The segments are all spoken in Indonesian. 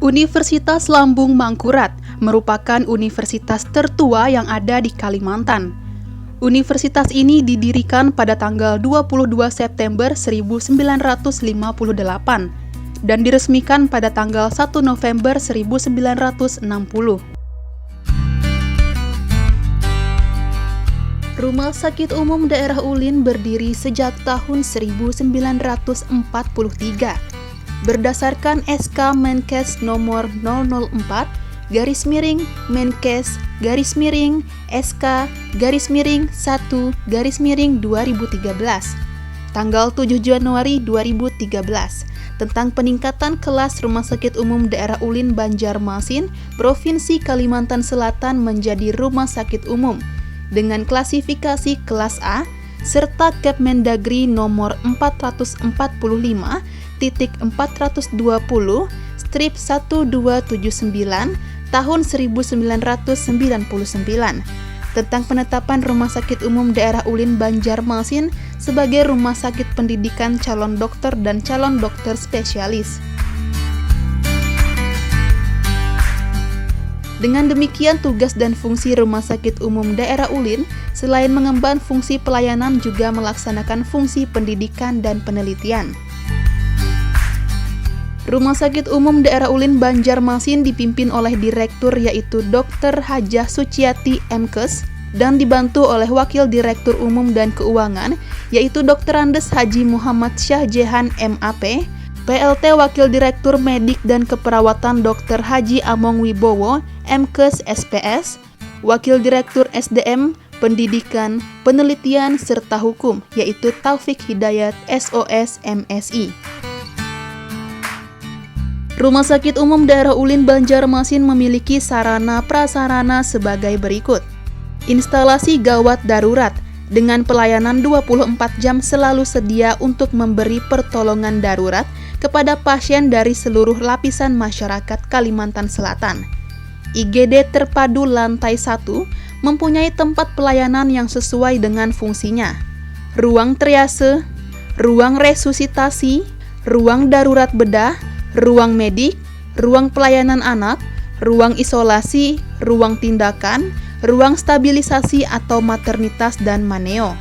Universitas Lambung Mangkurat merupakan universitas tertua yang ada di Kalimantan. Universitas ini didirikan pada tanggal 22 September 1958 dan diresmikan pada tanggal 1 November 1960. Rumah Sakit Umum Daerah Ulin berdiri sejak tahun 1943. Berdasarkan SK Menkes nomor 004-Menkes-SK-1-1-2013 tanggal 7 Januari 2013 tentang peningkatan kelas Rumah Sakit Umum Daerah Ulin Banjarmasin, Provinsi Kalimantan Selatan menjadi Rumah Sakit Umum dengan klasifikasi kelas A serta Kepmendagri nomor 440/420/1279 tahun 1999 tentang penetapan Rumah Sakit Umum Daerah Ulin Banjarmasin sebagai rumah sakit pendidikan calon dokter dan calon dokter spesialis. Dengan demikian, tugas dan fungsi Rumah Sakit Umum Daerah Ulin selain mengemban fungsi pelayanan juga melaksanakan fungsi pendidikan dan penelitian. Rumah Sakit Umum Daerah Ulin Banjarmasin dipimpin oleh direktur yaitu Dr. Hajah Suciati MKes dan dibantu oleh Wakil Direktur Umum dan Keuangan yaitu Dr. Andes Haji Muhammad Syahjehan MAP, PLT Wakil Direktur Medik dan Keperawatan Dr. Haji Among Wibowo MKes SPS, Wakil Direktur SDM, Pendidikan, Penelitian, serta Hukum yaitu Taufik Hidayat SOS MSI. Rumah Sakit Umum Daerah Ulin Banjarmasin memiliki sarana-prasarana sebagai berikut. Instalasi gawat darurat dengan pelayanan 24 jam selalu sedia untuk memberi pertolongan darurat kepada pasien dari seluruh lapisan masyarakat Kalimantan Selatan. IGD terpadu lantai 1 mempunyai tempat pelayanan yang sesuai dengan fungsinya. Ruang triase, ruang resusitasi, ruang darurat bedah, ruang medik, ruang pelayanan anak, ruang isolasi, ruang tindakan, ruang stabilisasi atau maternitas dan maneo.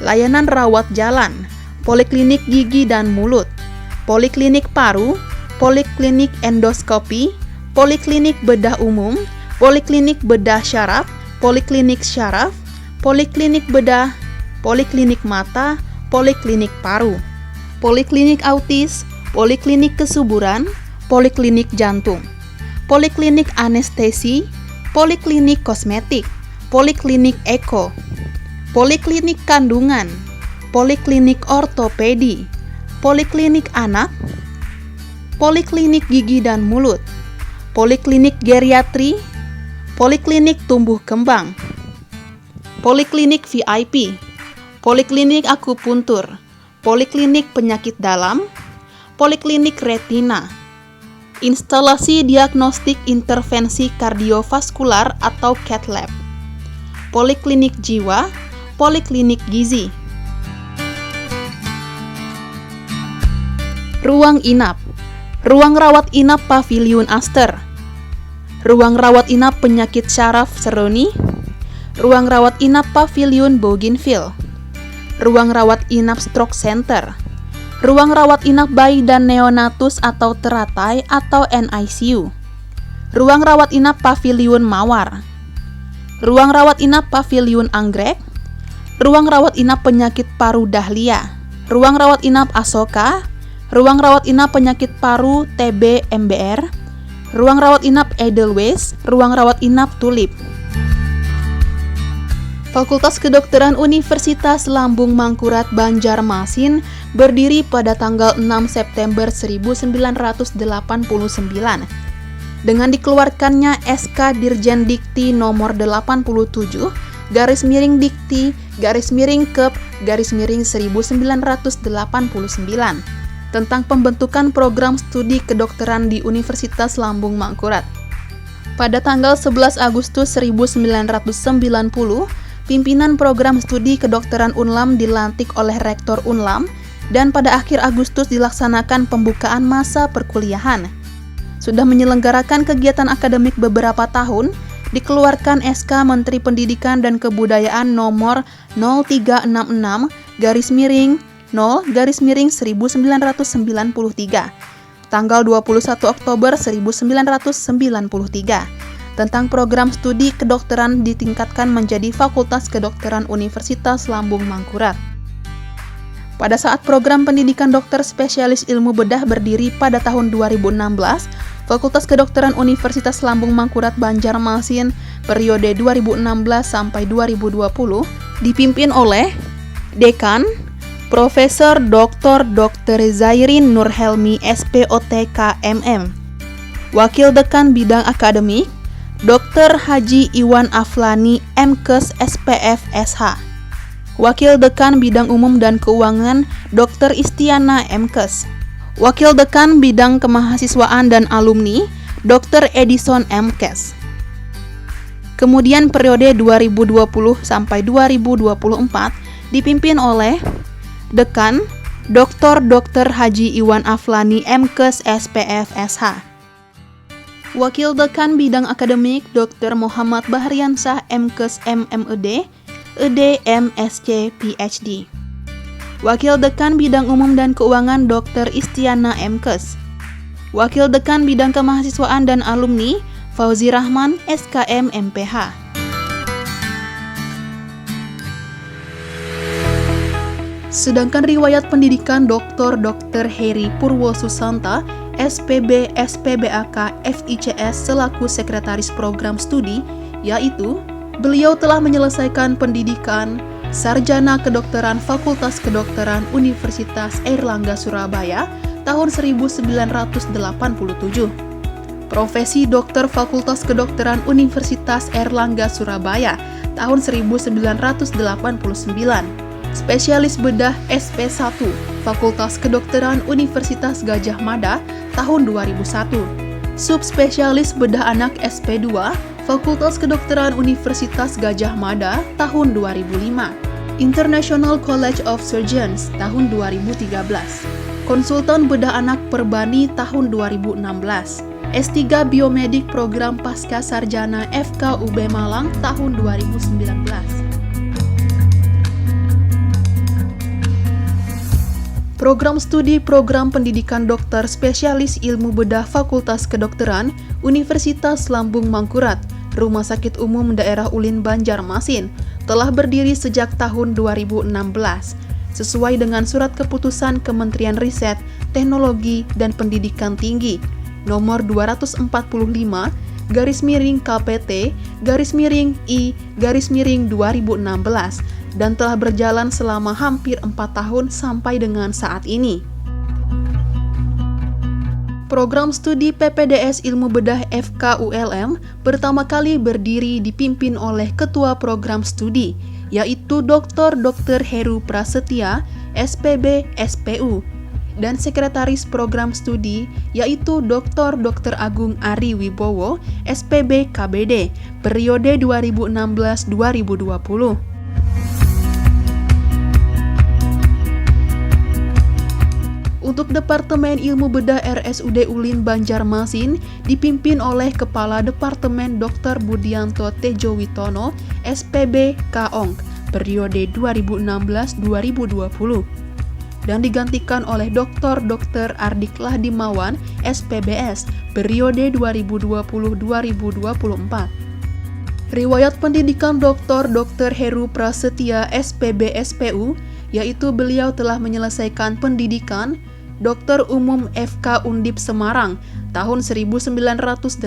Layanan rawat jalan, poliklinik gigi dan mulut, poliklinik paru, poliklinik endoskopi, poliklinik bedah umum, poliklinik bedah syaraf, poliklinik syaraf, poliklinik bedah, poliklinik mata, poliklinik paru, poliklinik autis, poliklinik kesuburan, poliklinik jantung, poliklinik anestesi, poliklinik kosmetik, poliklinik eko, poliklinik kandungan, poliklinik ortopedi, poliklinik anak, poliklinik gigi dan mulut, poliklinik geriatri, poliklinik tumbuh kembang, poliklinik VIP, poliklinik akupuntur, poliklinik penyakit dalam, poliklinik retina, instalasi diagnostik intervensi kardiovaskular atau cath lab, poliklinik jiwa, poliklinik gizi. Ruang inap, ruang rawat inap paviliun Aster, ruang rawat inap penyakit syaraf seroni, ruang rawat inap paviliun Bougainville, ruang rawat inap stroke center, ruang rawat inap bayi dan neonatus atau teratai atau NICU, ruang rawat inap paviliun Mawar, ruang rawat inap paviliun Anggrek, ruang rawat inap penyakit paru Dahlia, ruang rawat inap Asoka, ruang rawat inap penyakit paru TB MBR, ruang rawat inap Edelweiss, ruang rawat inap Tulip. Fakultas Kedokteran Universitas Lambung Mangkurat Banjarmasin berdiri pada tanggal 6 September 1989 dengan dikeluarkannya SK Dirjen Dikti nomor 87-Kep-1989 tentang pembentukan program studi kedokteran di Universitas Lambung Mangkurat. Pada tanggal 11 Agustus 1990, pimpinan program studi kedokteran Unlam dilantik oleh Rektor Unlam dan pada akhir Agustus dilaksanakan pembukaan masa perkuliahan. Sudah menyelenggarakan kegiatan akademik beberapa tahun, dikeluarkan SK Menteri Pendidikan dan Kebudayaan nomor 0366-0-0-1993 tanggal 21 Oktober 1993 tentang program studi kedokteran ditingkatkan menjadi Fakultas Kedokteran Universitas Lambung Mangkurat. Pada saat program pendidikan dokter spesialis ilmu bedah berdiri pada tahun 2016, Fakultas Kedokteran Universitas Lambung Mangkurat Banjarmasin periode 2016 sampai 2020 dipimpin oleh Dekan Profesor Dr. Zairin Nurhelmi SPOTK MM. Wakil Dekan Bidang Akademik Dr. Haji Iwan Aflani MKes SPF SH. Wakil Dekan Bidang Umum dan Keuangan Dr. Istiana MKes. Wakil Dekan Bidang Kemahasiswaan dan Alumni Dr. Edison MKes. Kemudian periode 2020 sampai 2024 dipimpin oleh Dekan Dr. Haji Iwan Aflani MKes SPF SH. Wakil Dekan Bidang Akademik Dr. Muhammad Bahriansah MKes MMED, ED MSc PhD. Wakil Dekan Bidang Umum dan Keuangan Dr. Istiana MKes. Wakil Dekan Bidang Kemahasiswaan dan Alumni Fauzi Rahman SKM MPH. Sedangkan riwayat pendidikan Dr. Heri Purwosusanta, SPB, SPBAK, FICS selaku Sekretaris Program Studi, yaitu beliau telah menyelesaikan pendidikan Sarjana Kedokteran Fakultas Kedokteran Universitas Airlangga Surabaya tahun 1987. Profesi Dokter Fakultas Kedokteran Universitas Airlangga Surabaya tahun 1989. Spesialis Bedah SP1 Fakultas Kedokteran Universitas Gadjah Mada tahun 2001. Subspesialis Bedah Anak SP2 Fakultas Kedokteran Universitas Gadjah Mada tahun 2005. International College of Surgeons tahun 2013. Konsultan Bedah Anak Perbani tahun 2016. S3 Biomedik Program Pasca Sarjana FKUB Malang tahun 2019. Program studi Program Pendidikan Dokter Spesialis Ilmu Bedah Fakultas Kedokteran Universitas Lambung Mangkurat, Rumah Sakit Umum Daerah Ulin Banjarmasin, telah berdiri sejak tahun 2016, sesuai dengan Surat Keputusan Kementerian Riset, Teknologi, dan Pendidikan Tinggi nomor 245 /KPT/I/2016 dan telah berjalan selama hampir 4 tahun sampai dengan saat ini. Program studi PPDS Ilmu Bedah FKULM pertama kali berdiri dipimpin oleh Ketua Program Studi, yaitu Dr. Heru Prasetya, SPB SPU, dan Sekretaris Program Studi, yaitu Dr. Agung Ari Wibowo, SPB KBD, periode 2016-2020. Untuk Departemen Ilmu Bedah RSUD Ulin Banjarmasin dipimpin oleh Kepala Departemen Dr. Budianto Tejo Witono, SPB Kaong, periode 2016-2020. Dan digantikan oleh Dr. Ardik Lahdimawan, SPBS, periode 2020-2024. Riwayat pendidikan Dr. Heru Prasetya, SPB SPU, yaitu beliau telah menyelesaikan pendidikan Dokter Umum FK Undip Semarang tahun 1987.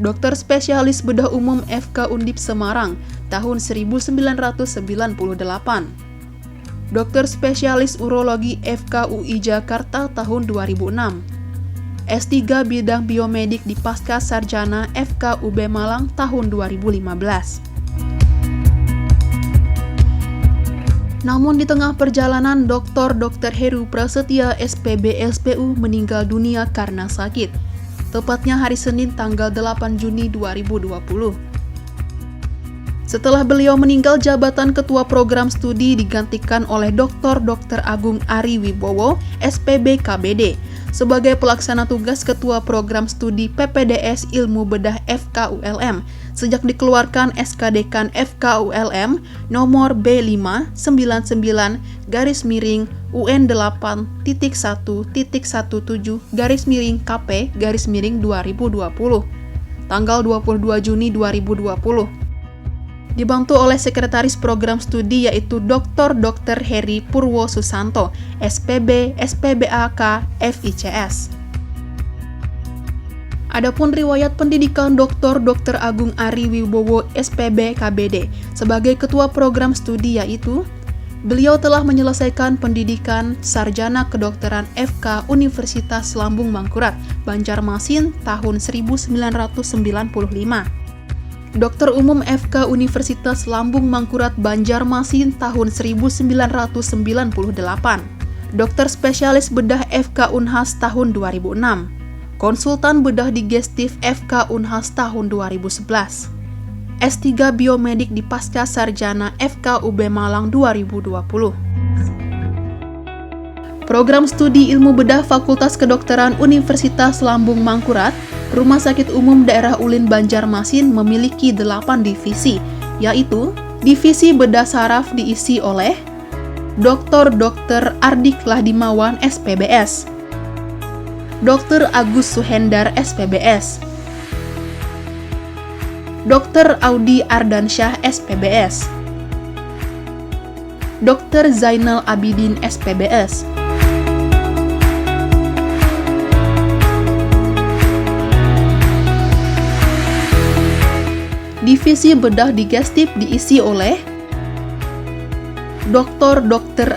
Dokter Spesialis Bedah Umum FK Undip Semarang tahun 1998. Dokter Spesialis Urologi FK UI Jakarta tahun 2006. S3 Bidang Biomedik di Pasca Sarjana FK UB Malang tahun 2015. Namun di tengah perjalanan Dr. Heru Prasetya SPB SPU meninggal dunia karena sakit, tepatnya hari Senin tanggal 8 Juni 2020. Setelah beliau meninggal, jabatan Ketua Program Studi digantikan oleh Dr. Agung Ari Wibowo, SPB KBD, sebagai pelaksana tugas Ketua Program Studi PPDS Ilmu Bedah FKULM sejak dikeluarkan SK Dekan FKULM nomor B5-991-1.17-KP-2020 tanggal 22 Juni 2020. Dibantu oleh Sekretaris Program Studi yaitu Dr. Heri Purwo Susanto, SPB, SPBAK, FICS. Adapun riwayat pendidikan Dr. Agung Ari Wibowo, SPB, KBD, sebagai Ketua Program Studi yaitu beliau telah menyelesaikan pendidikan Sarjana Kedokteran FK Universitas Lambung Mangkurat, Banjarmasin tahun 1995. Dokter Umum FK Universitas Lambung Mangkurat Banjarmasin tahun 1998. Dokter Spesialis Bedah FK Unhas tahun 2006. Konsultan Bedah Digestif FK Unhas tahun 2011. S3 Biomedik di Pasca Sarjana FK UB Malang 2020. Program Studi Ilmu Bedah Fakultas Kedokteran Universitas Lambung Mangkurat, Rumah Sakit Umum Daerah Ulin Banjarmasin memiliki 8 divisi, yaitu Divisi Bedah Saraf diisi oleh Dr. Ardik Lahdimawan SPBS, Dr. Agus Suhendar SPBS, Dr. Audi Ardansyah SPBS, Dr. Zainal Abidin SPBS, Divisi Bedah Digestif diisi oleh Dr.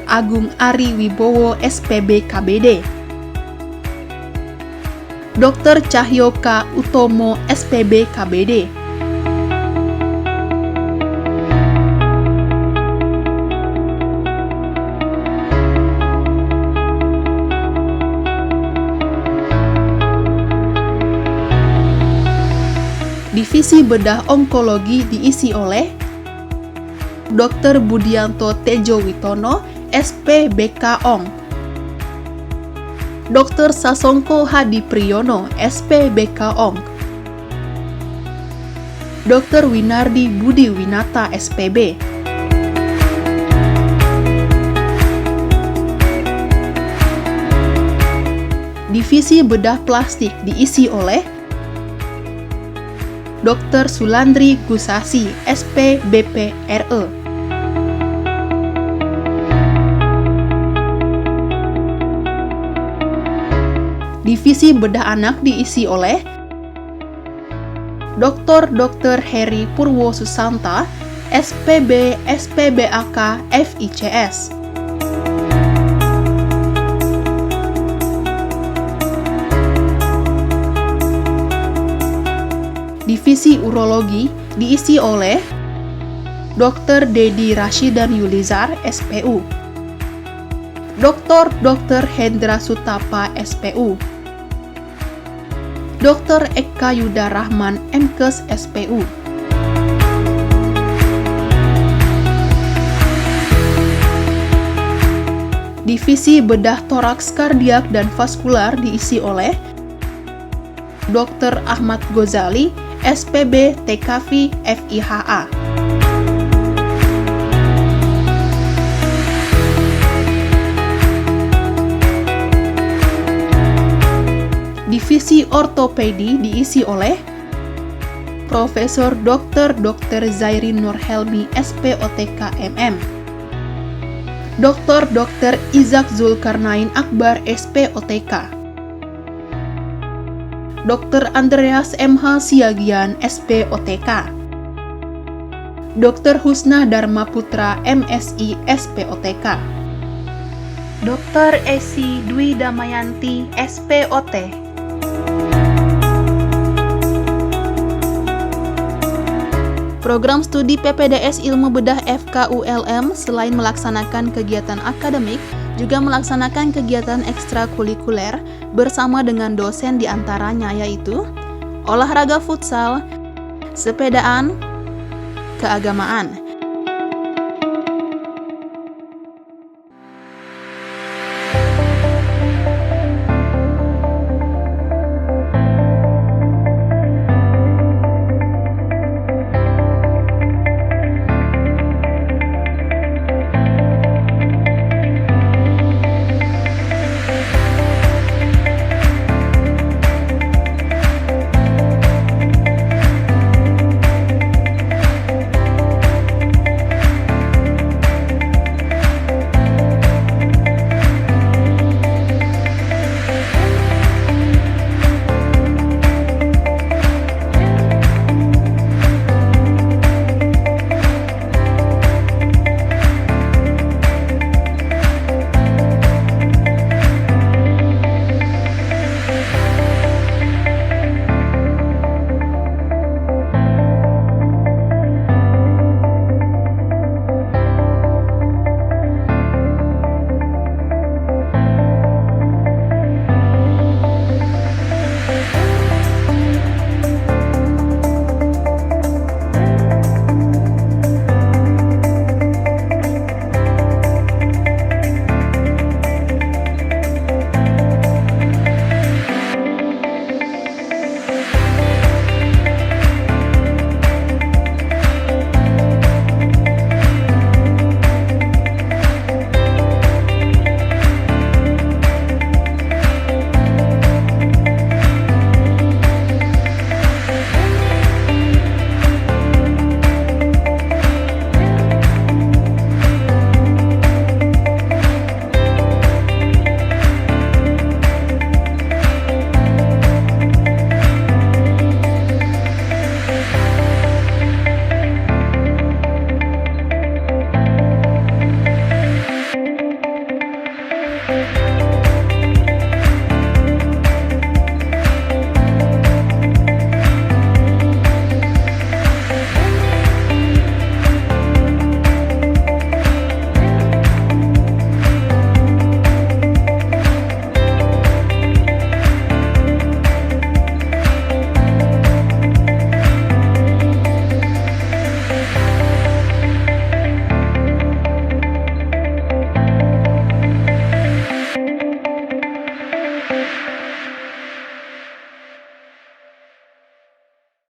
Agung Ari Wibowo SPB KBD, Dr. Cahyo K. Utomo SPB KBD, Divisi Bedah Onkologi diisi oleh Dr. Budianto Tejo Witono, SPBK Ong, Dr. Sasongko Hadi Priyono, SPBK Ong, Dr. Winardi Budi Winata, SPB, Divisi Bedah Plastik diisi oleh Dr. Sulandri Gusasi, SPBPRE. Divisi Bedah Anak diisi oleh Dr. Heri Purwo Susanta, SPB, SPBAK, FICS. Divisi Urologi diisi oleh Dr. Dedi Rashidan Yulizar, SPU, Dr. Hendra Sutapa, SPU, Dr. Eka Yuda Rahman, MKes, SPU. Divisi Bedah Toraks Kardiak dan Vaskular diisi oleh Dr. Ahmad Gozali, SPB TKV FIHA. Divisi Ortopedi diisi oleh Profesor Dr. Zairin Nurhelmi, SPOTK MM, Dr. Izak Zulkarnain Akbar, SPOTK, Dr. Andreas MH Siagian, SPOTK, Dr. Husna Dharma Putra, MSI, SPOTK, Dr. Esi Dwi Damayanti, SPOT. Program Studi PPDS Ilmu Bedah FKULM selain melaksanakan kegiatan akademik, juga melaksanakan kegiatan ekstrakurikuler bersama dengan dosen diantaranya yaitu olahraga futsal, sepedaan, keagamaan.